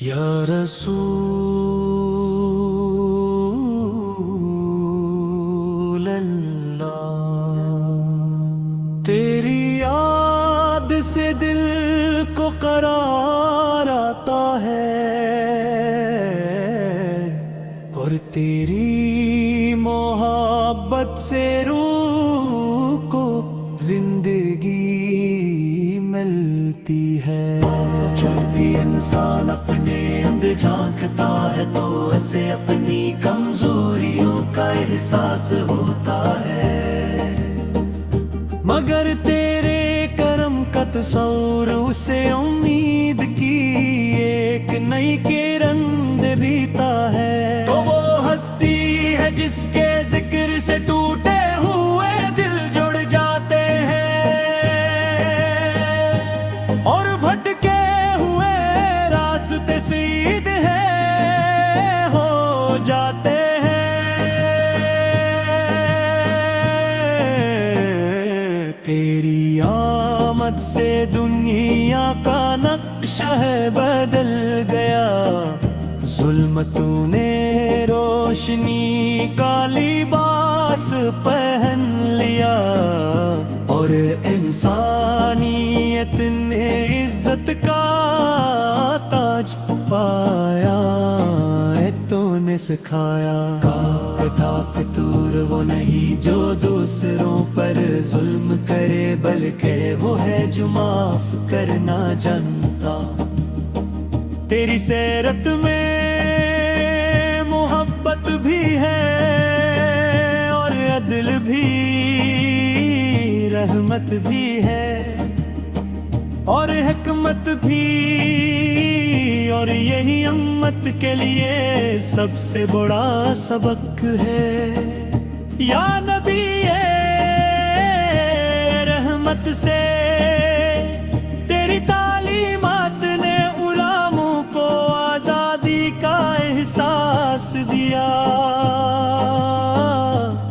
یا رسول اللہ، تیری یاد سے دل کو قرار آتا ہے اور تیری محبت سے روح کو زندگی ملتی ہے۔ جب بھی انسان اپنے اندر جھانکتا ہے تو اسے اپنی کمزوریوں کا احساس ہوتا ہے، مگر تیرے کرم کا تصور اسے امید کی ایک نئی کرن دیتا ہے۔ تو وہ ہستی ہے جس کے ذکر سے ٹوٹے ہوئے دل جڑ جاتے ہیں اور بھٹکے ہوئے راستے سیدھے ہو جاتے ہیں۔ تیری آمد سے دنیا کا نقشہ ہے بدل گیا، ظلمتوں نے روشنی کا لباس پہن لیا اور انسانیت نے عزت کا تاج پایا۔ تو نے سکھایا تھا فطور وہ نہیں جو دوسروں پر ظلم کرے، بلکہ وہ ہے جو معاف کرنا جانتا۔ تیری سیرت میں محبت بھی ہے اور عدل بھی، رحمت بھی ہے اور حکمت بھی، اور یہی امت کے لیے سب سے بڑا سبق ہے۔ یا نبی رحمت سے تیری تعلیمات نے غلاموں کو آزادی کا احساس دیا،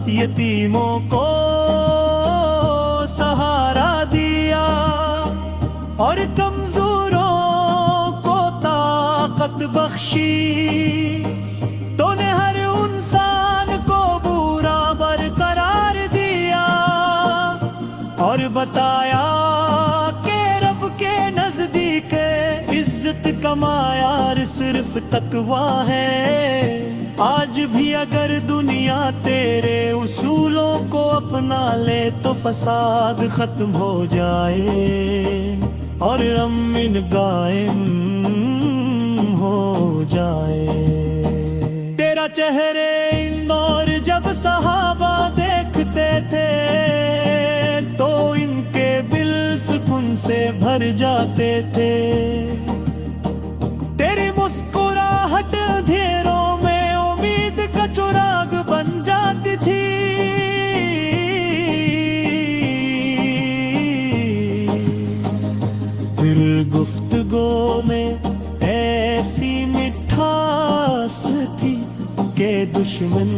یتیموں کو سہارا دیا اور کمزوروں کو طاقت بخشی۔ تو نے ہر انسان کو برابر قرار دیا اور بتایا کہ رب کے نزدیک عزت کا معیار صرف تقویٰ ہے۔ آج بھی اگر دنیا تیرے اصولوں کو اپنا لے تو فساد ختم ہو جائے اور امن قائم ہو جائے۔ تیرا چہرے اندور جب صحابہ دیکھتے تھے تو ان کے دل سکون سے بھر جاتے تھے۔ تیری مسکراہٹ اندھیروں میں امید کا چراغ بن جاتی تھی۔ پھر گفتگو میں ایسی مٹھاس تھی کہ دشمن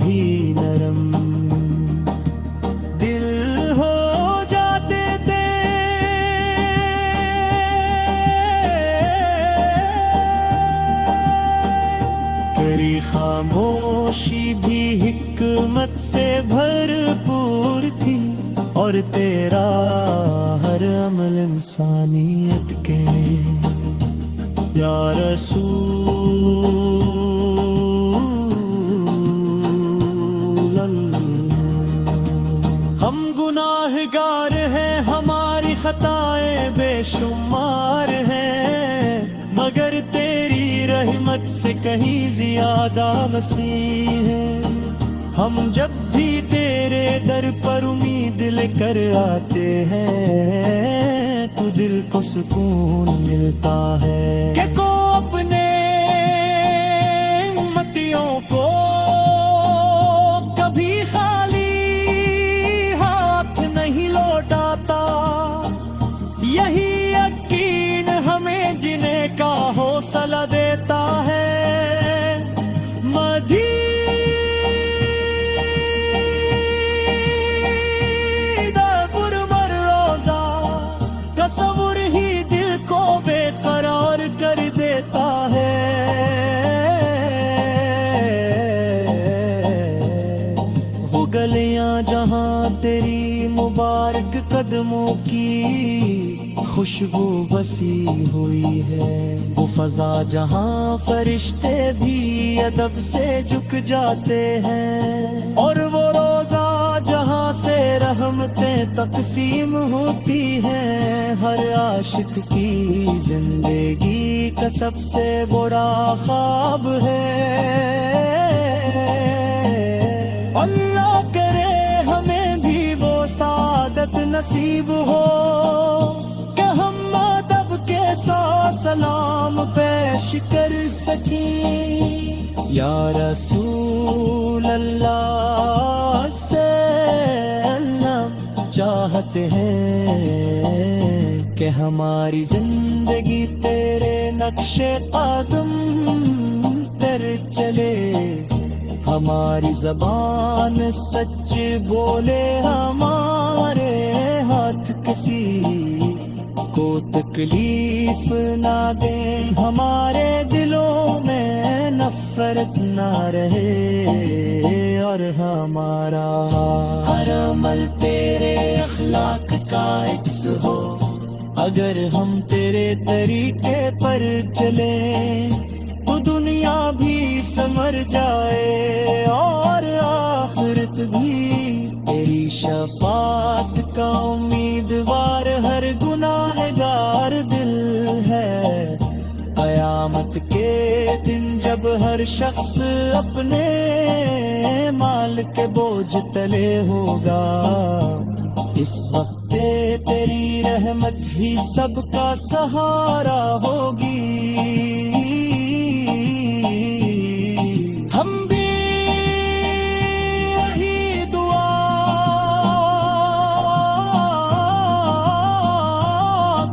بھی نرم دل ہو جاتے تھے۔ تیری خاموشی بھی حکمت سے بھرپور تھی اور تیرا ہر عمل انسانیت کے۔ یا رسول اللہ، ہم گناہگار ہیں، ہماری خطائیں بے شمار ہیں، مگر تیری رحمت سے کہیں زیادہ وسیع ہے۔ ہم جب بھی تیرے در پر امید لے کر آتے ہیں تو دل کو سکون ملتا ہے کہ کو اپنے امتیوں کو کبھی خالی ہاتھ نہیں لوٹاتا۔ یہی یقین ہمیں جینے کا حوصلہ دیتا ہے۔ تصور ہی دل کو بے قرار کر دے۔ قدموں کی خوشبو بسی ہوئی ہے، وہ فضا جہاں فرشتے بھی ادب سے جھک جاتے ہیں، اور وہ روزہ جہاں سے رحمتیں تقسیم ہوتی ہیں۔ ہر عاشق کی زندگی کا سب سے بڑا خواب ہے، اللہ کرے ہمیں بھی وہ سعادت نصیب ہو کہ ہم ادب کے ساتھ سلام پیش کر سکیں۔ یا رسول اللہ سلام چاہتے ہیں کہ ہماری زندگی تیرے نقش قدم پر چلے، ہماری زبان سچ بولے، ہمارے ہاتھ کسی کو تکلیف نہ دیں، ہمارے دلوں میں نفرت نہ رہے، اور ہمارا ہر عمل تیرے اخلاق کا عکس ہو۔ اگر ہم تیرے طریقے پر چلیں تو دنیا بھی سنور جائے اور آخرت بھی۔ تیری شفاعت کا امیدوار ہر گناہگار دل ہے، قیامت کے دن جب ہر شخص اپنے مال کے بوجھ تلے ہوگا، اس وقت تیری رحمت ہی سب کا سہارا ہوگی۔ ہم بھی یہی دعا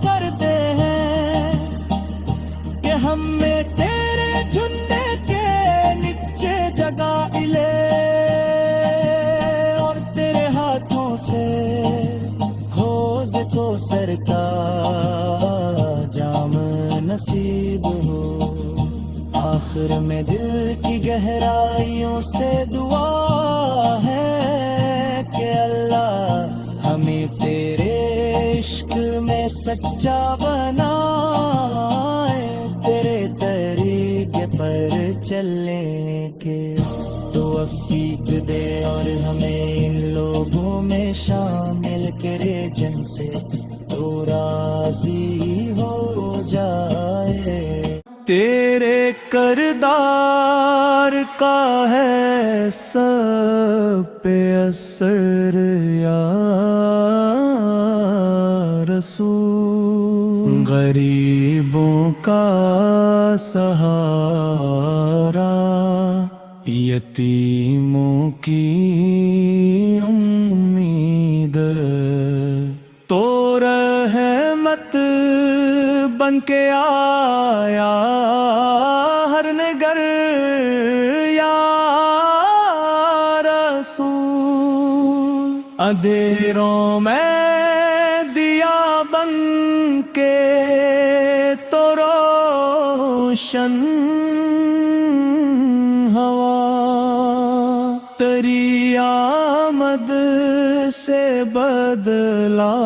کرتے ہیں کہ ہمیں تیرے جھنڈے کے نیچے جگہ ملے، اور تیرے ہاتھوں سے حوض کوثر کا جام نصیب ہو۔ آخر میں دل کی گہرائیوں سے دعا ہے کہ اللہ ہمیں تیرے عشق میں سچا بنائے، تیرے طریقے پر چلنے کے توفیق دے، اور ہمیں ان لوگوں میں شامل کرے جن سے تو راضی ہو جائے۔ تیرے کردار کا ہے سب پہ اثر یا رسول، غریبوں کا سہارا، یتیموں کی امید، تو رحمت بن کے آیا ہر نگر یا رسول، اندھیروں میں دیا بن کے تو روشن ہوا، تیری آمد سے بدلا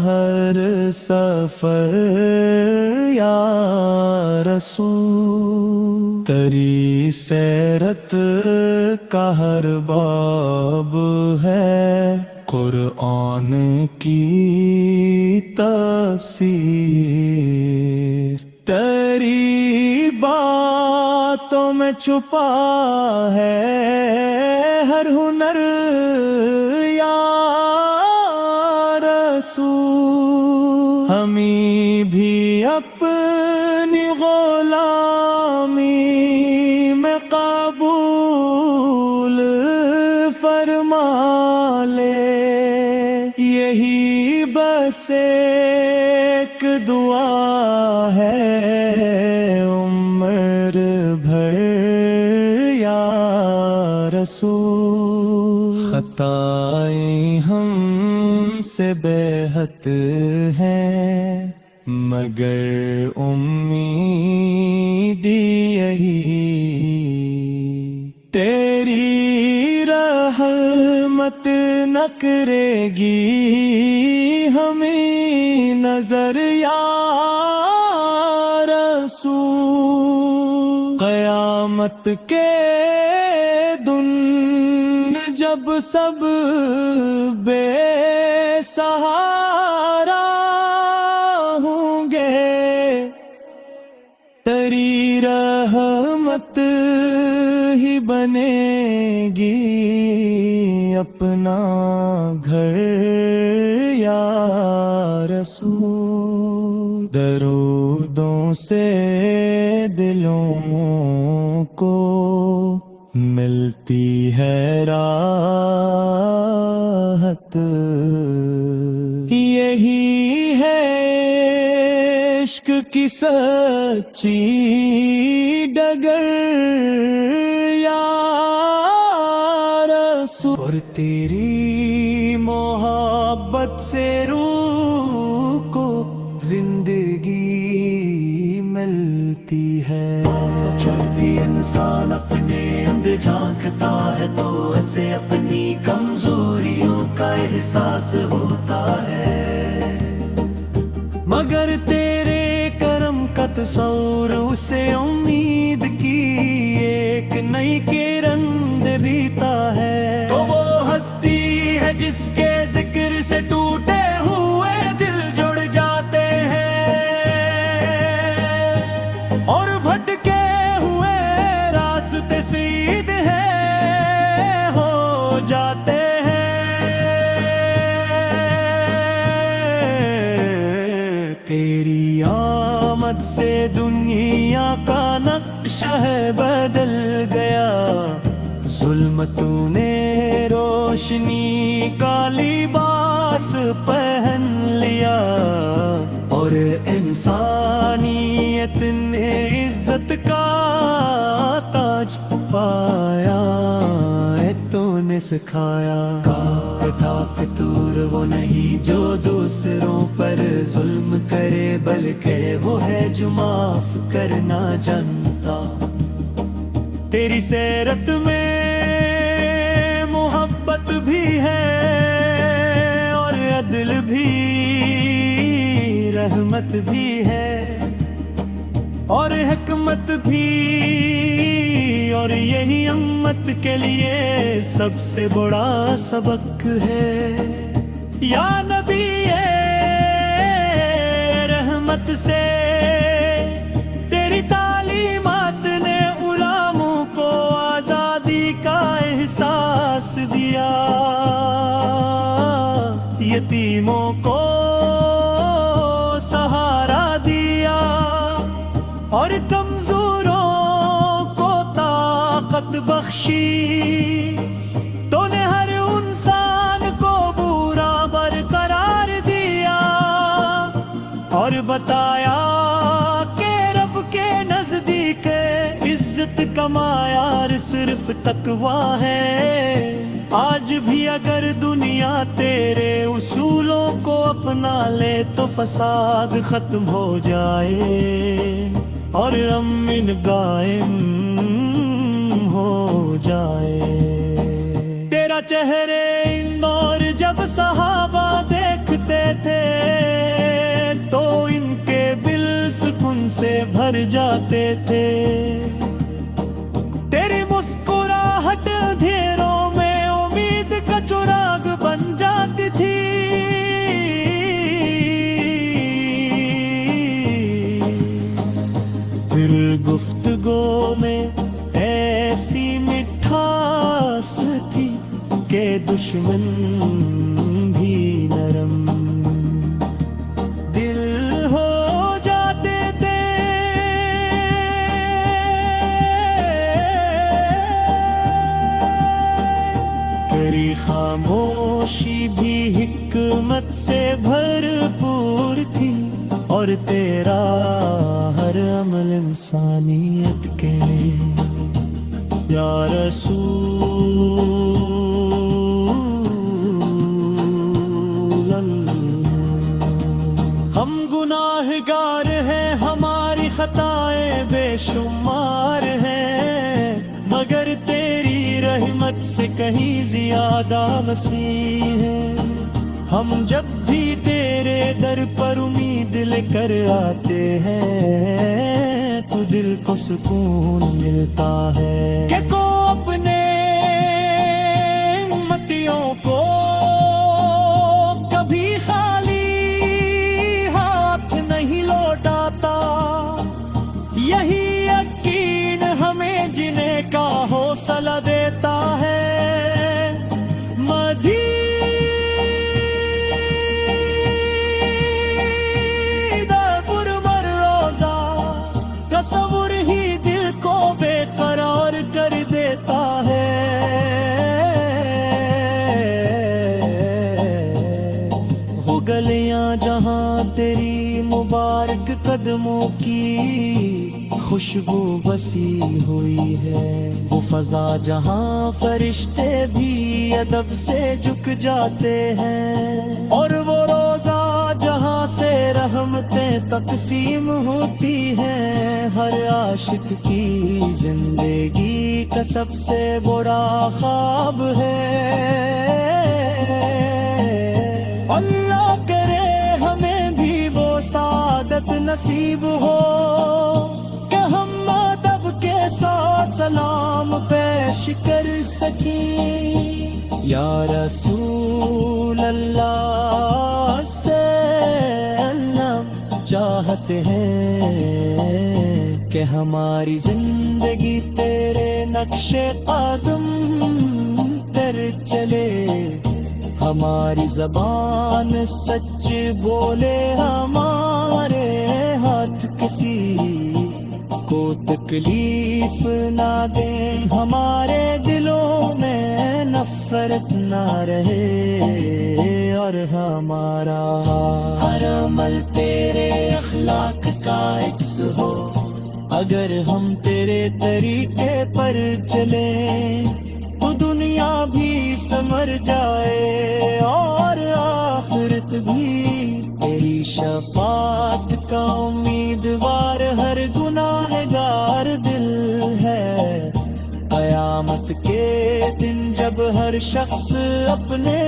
ہر سفر یا رسول، تیری سیرت کا ہر باب ہے قرآن کی تفسیر، تیری باتوں میں چھپا ہے ہر ہنر یا رسول، ہمیں بھی اپنی غلامی میں قبول فرما لے، یہی بس ایک دعا ہے عمر بھر یا رسول، خطائیں ہم سے بے حد ہیں مگر امید یہی، تیری رحمت نہ کرے گی ہمیں نظر یا رسول، قیامت کے دن جب سب بے سہارا ہوں گے، تیری رحمت ہی بنے گی اپنا گھر یا رسول، درودوں سے دلوں کو ملتی ہے راحت، یہی ہے عشق کی سچی ڈگر یا رسول، اور تیری محبت سے روح کو زندگی ملتی ہے، جب بھی انسان اپنے اندر جھانکتا ہے تو اسے اپنی کمزوریوں کا احساس ہوتا ہے، مگر تیرے کرم کا تصور اسے امید کی ایک نئی کرن دیتا ہے، تو وہ ہستی ہے جس کے ذکر سے ٹوٹے ہوئے دل جڑ جاتے ہیں، اور بھٹکے ہوئے راستے سیدھے ہو جاتے ہیں، تیری آمد سے دنیا کا نقشہ بدل گیا، ظلمتوں نے روشنی کا لباس پہن لیا، اور انسانیت نے عزت کا تاج پایا، تو نے سکھایا تھا فطور وہ نہیں جو دوسروں پر ظلم کرے، بلکہ وہ ہے جو معاف کرنا جانتا، تیری سیرت میں محبت بھی ہے اور عدل بھی، رحمت بھی ہے اور حکمت بھی، اور یہی امت کے لیے سب سے بڑا سبق ہے، یا نبی رحمت سے تیری تعلیمات نے غلاموں کو آزادی کا احساس دیا، یتیموں کو سہارا دیا، اور کمزوروں کو طاقت بخشی، تو نے ہر انسان کو برابر قرار دیا، اور بتایا کہ رب کے نزدیک عزت کا معیار صرف تقویٰ ہے، آج بھی اگر دنیا تیرے اصولوں کو اپنا لے تو فساد ختم ہو جائے اور امن قائم ہو جائے، تیرا چہرے اندور جب صحابہ دیکھتے تھے تو ان کے دل سکون سے بھر جاتے تھے، تیری مسکراہٹ اندھیروں میں امید کا چراغ بن جاتی تھی، پھر گفتگو میں ایسی مٹھاس تھی کہ دشمن بھی نرم دل ہو جاتے تھے، تیری خاموشی بھی حکمت سے بھرپور تھی، اور تیرا ہر عمل انسانیت کے یا رسول اللہ، ہم گناہگار ہیں، ہماری خطائیں بے شمار ہیں، مگر تیری رحمت سے کہیں زیادہ وسیع ہے۔ ہم جب بھی تیرے در پر امید لے کر آتے ہیں تو دل کو سکون ملتا ہے کہ کو اپنے امتیوں کو کبھی خالی ہاتھ نہیں لوٹاتا۔ یہی یقین ہمیں جینے کا حوصلہ دیتا ہے۔ تصور ہی دل کو بے قرار کر دیتا ہے۔ وہ گلیاں جہاں تیری مبارک قدموں کی خوشبو بسی ہوئی ہے، وہ فضا جہاں فرشتے بھی ادب سے جھک جاتے ہیں، اور وہ روزہ جہاں سے رحمتیں تقسیم ہوتی ہیں۔ ہر عاشق کی زندگی کا سب سے بڑا خواب ہے۔ اللہ کرے ہمیں بھی وہ سعادت نصیب ہو کہ ہم ادب کے ساتھ سلام پیش کر سکیں۔ یا رسول اللہ سے چاہتے ہیں کہ ہماری زندگی تیرے نقش قدم پر چلے، ہماری زبان سچ بولے، ہمارے ہاتھ کسی کو تکلیف نہ دیں، ہمارے دلوں میں نفرت نہ رہے، اور ہمارا ہر عمل تیرے اخلاق کا عکس ہو۔ اگر ہم تیرے طریقے پر چلیں تو دنیا بھی سنور جائے اور آخرت بھی۔ تیری شفاعت کا امیدوار ہر گناہگار دل ہے۔ قیامت کے دن جب ہر شخص اپنے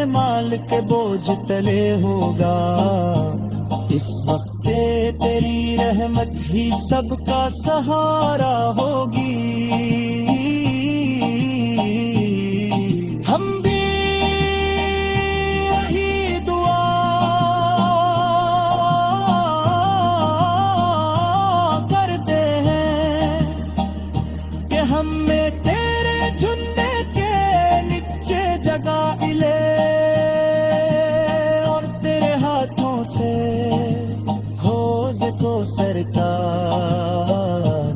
مال کے بوجھ تلے ہوگا، اس وقت تیری رحمت ہی سب کا سہارا ہوگی۔ ہم بھی یہی دعا کرتے ہیں کہ ہمیں تیرے جھنڈے کے نیچے جگہ ملے، اور تیرے ہاتھوں سے حوض کوثر کا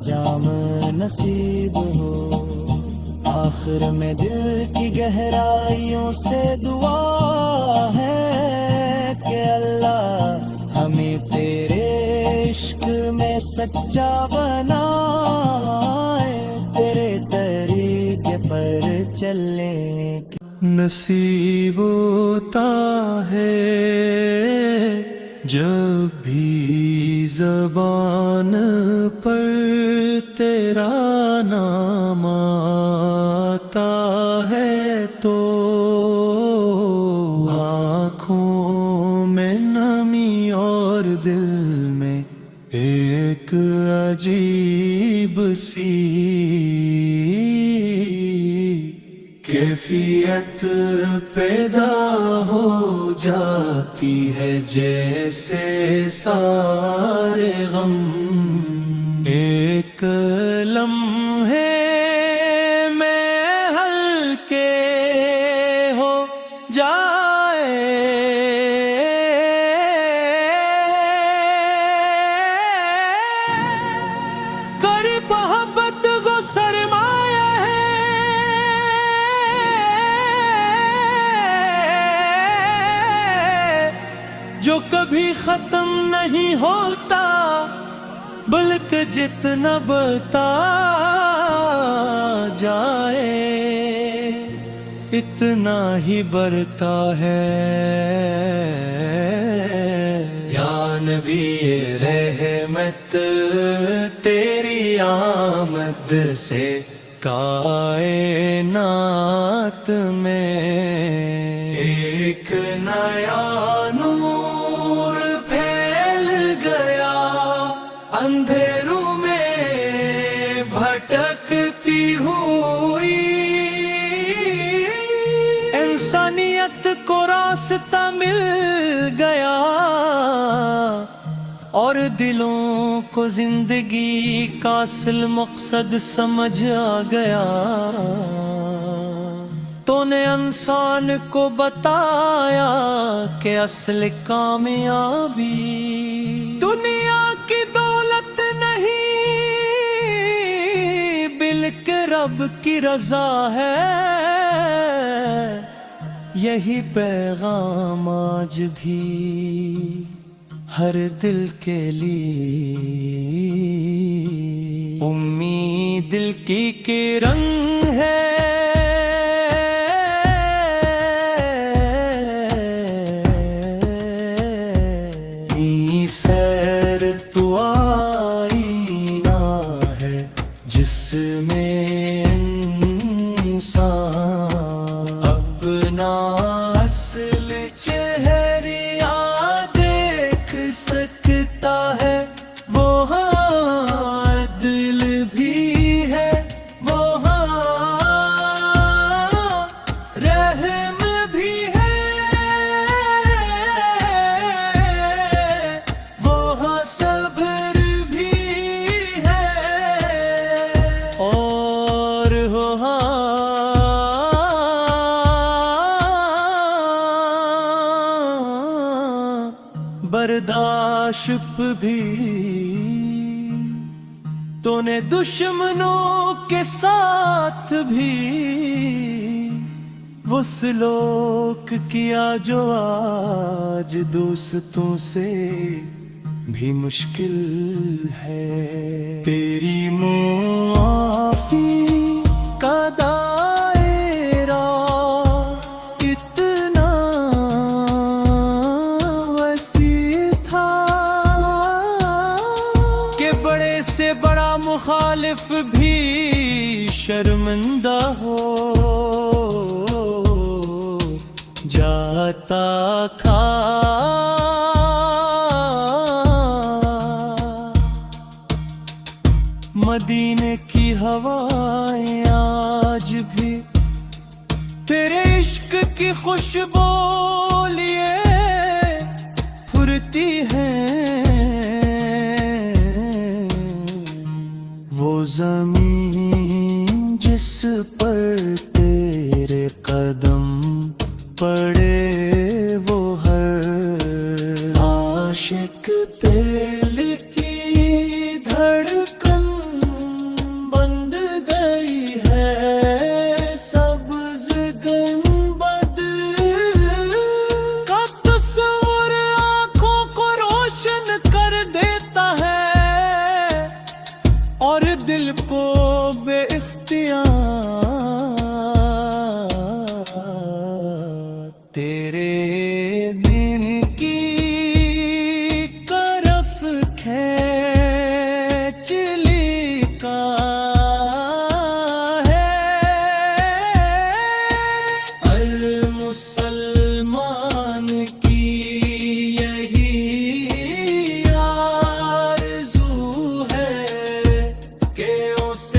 جام نصیب ہو۔ آخر میں دل کی گہرائیوں سے دعا ہے کہ اللہ ہمیں تیرے عشق میں سچا بنائے، تیرے طریقے پر چلنے کی نصیب ہوتا ہے جب بھی زبان پر تیرا نام آتا ہے، تو آنکھوں میں نمی اور دل میں ایک عجیب سی کیفیت پیدا ہو جاتی ہے، جیسے سارے غم ایک لمحے میں ہلکے ہو جائے۔ قریب محبت کو سرمایہ ہے، جو کبھی ختم نہیں ہوتا، بلکہ جتنا بڑھتا جائے اتنا ہی بڑھتا ہے۔ یا نبی رحمت تیری آمد سے کائنات میں ایک نیا نور پھیل گیا، اندھیروں میں بھٹکتی ہوئی انسانیت کو راستہ مل گیا، اور دلوں کو زندگی کا اصل مقصد سمجھ آ گیا۔ تو نے انسان کو بتایا کہ اصل کامیابی دنیا کی دولت نہیں بلکہ رب کی رضا ہے۔ یہی پیغام آج بھی ہر دل کے لیے امید دل کی کرن ہے۔ سیر تو آئینہ ہے جس میں انسان اپنا اصل چہرہ دیکھ سکتا ہے۔ وہاں عدل بھی ہے، وہاں رحم بھی ہے، وہاں صبر بھی ہے، اور برداشت بھی۔ تو نے دشمنوں کے ساتھ بھی وہ سلوک کیا جو آج دوستوں سے بھی مشکل ہے۔ تیری معافی کا دائرہ اتنا وسیع تھا کہ بڑے سے بڑا مخالف بھی شرمندہ ہو جاتا تھا۔ مدینے کی ہوائیں آج بھی تیرے عشق کی خوشبو لیے پھرتی ہیں۔ وہ زمین جس پر تیرے قدم پڑے وہ ہر عاشق پہ لکھی دھڑکن بند گئی ہے۔ سبز گنبد کا تصور آنکھوں کو روشن کر دیتا ہے، اور دل کو بے اختیار تیرے دن کی طرف کھینچ لکھا ہے۔ ہر مسلمان کی یہی آرزو ہے کہ اس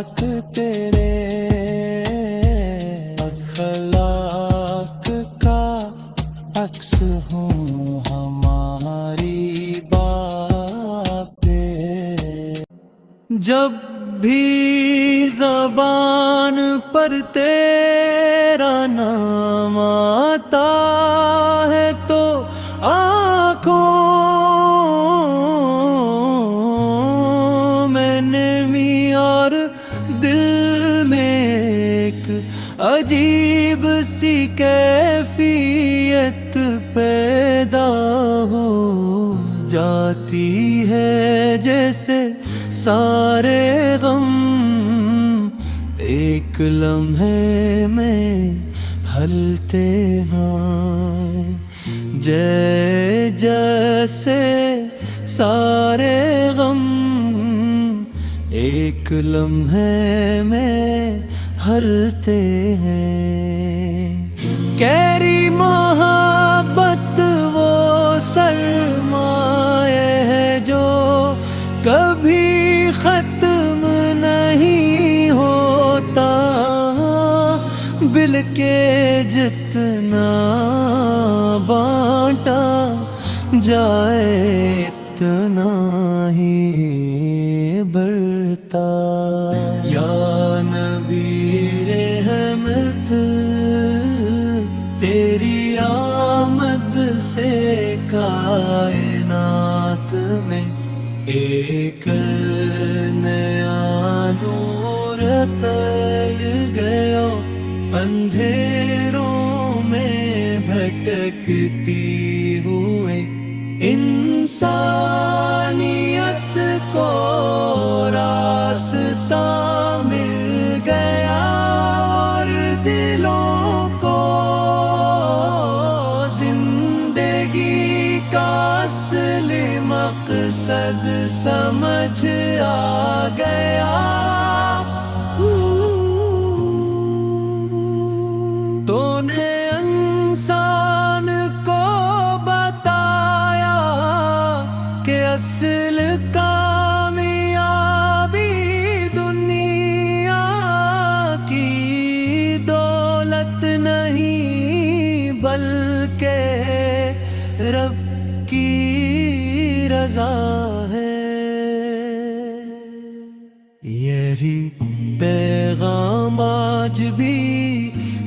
اخلاق تیرے اخلاق کا عکس ہوں ہماری باتیں. جب بھی زبان پر تیرا نام آتا ہے تو آنکھوں میں نمی اور دل میں ایک عجیب سی کیفیت پیدا ہو جاتی ہے، جیسے سارے غم ایک لمحے میں ہلتے ہیں، جیسے سارے غم ایک لمحے میں ہلتے ہیں. کیری محبت وہ سرمایہ ہے جو کبھی ختم نہیں ہوتا، بل کے جتنا بانٹا جائے اتنا ہی بڑھتا. یا نبی رحمت تیری آمد سے کائنات میں ایک نیا نور تل گیا، اندھیروں میں بھٹکتی ہوئے انسانیت کو راستہ مل گیا، اور دلوں کو زندگی کا اصل مقصد سمجھ آ گیا. تو نے انسان کو بتایا کہ اصل کامیابی دنیا کی دولت نہیں بلکہ رب کی رضا ہے. یہی پیغام آج بھی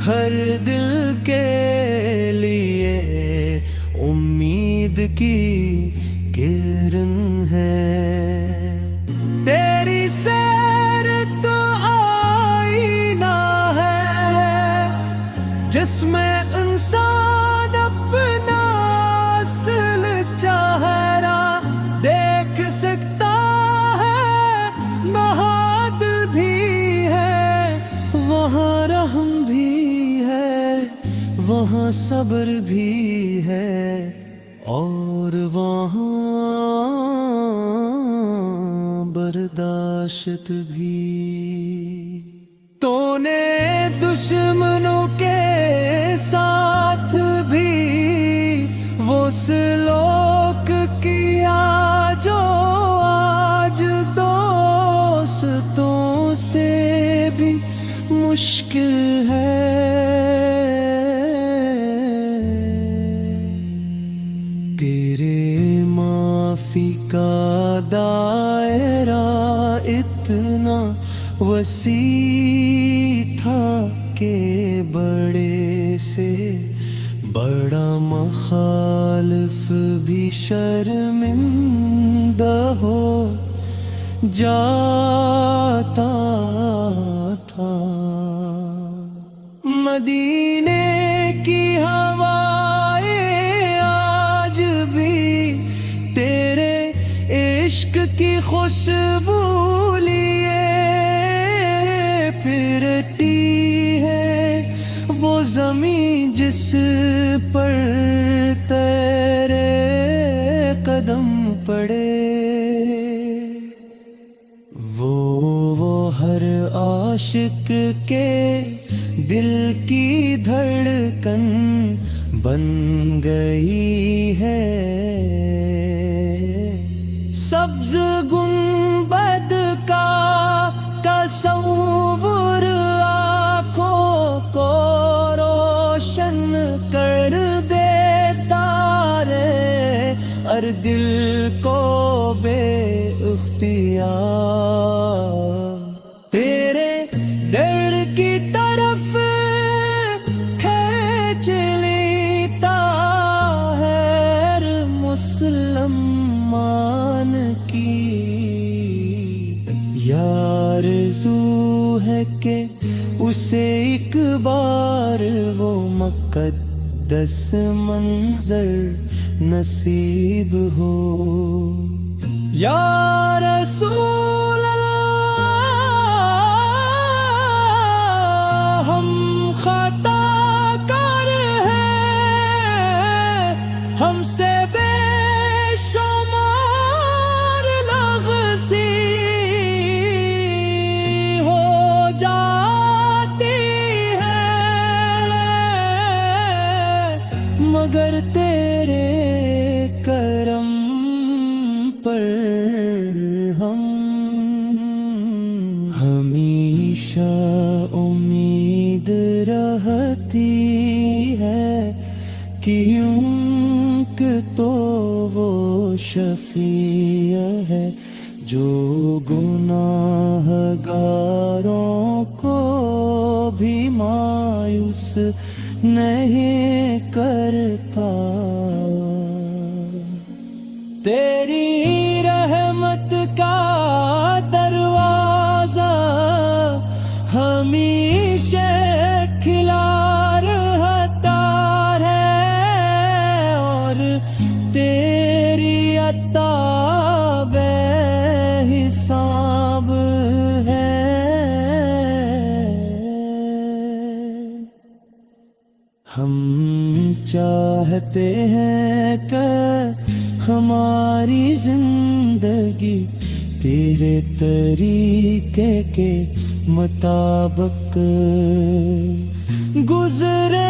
ہر دل کے لیے امید کی کرن ہے. تیری سیر تو آئینہ ہے جس میں انسان اپنا اصل چہرہ دیکھ سکتا ہے. وہاں دل بھی ہے، وہاں رحم بھی ہے، وہاں صبر بھی ہے، اور وہاں برداشت بھی. تو نے دشمنوں کے ساتھ بھی وہ سلوک کیا جو آج دوستوں سے بھی مشکل ہے. تیرے معافی کا دائرہ اتنا وسیع تھا کہ بڑے سے بڑا مخالف بھی شرمندہ ہو جاتا تھا. مدینے کی ہوائیں آج بھی تیرے عشق کی خوشبو لیے پھرتی ہے. وہ زمین جس پر تیرے قدم پڑے، وہ ہر عاشق کے دل کی دھڑکن بن گئی ہے. سبز گنبد کا تصور ہر دل کو بے اختیار تیرے در کی طرف کھینچ لیتا ہے ہر مسلمان کی آرزو ہے کہ اسے ایک بار وہ مقدس منظر نصیب ہو یا رسول اللہ ہم خطا کار ہیں ہم سے بے شمار لغزی مگر تیرے کرم پر ہم ہمیشہ امید رہتی ہے کہ کہ تو وہ شفیع ہے جو گناہ گاروں کو بھی مایوس نہیں کرتا تیری رحمت کا دروازہ ہمیشہ کھلا رہتا ہے اور تیری عطا بے حساب ہے ہم چاہتے ہیں کہ ہماری زندگی تیرے طریقے کے مطابق گزرے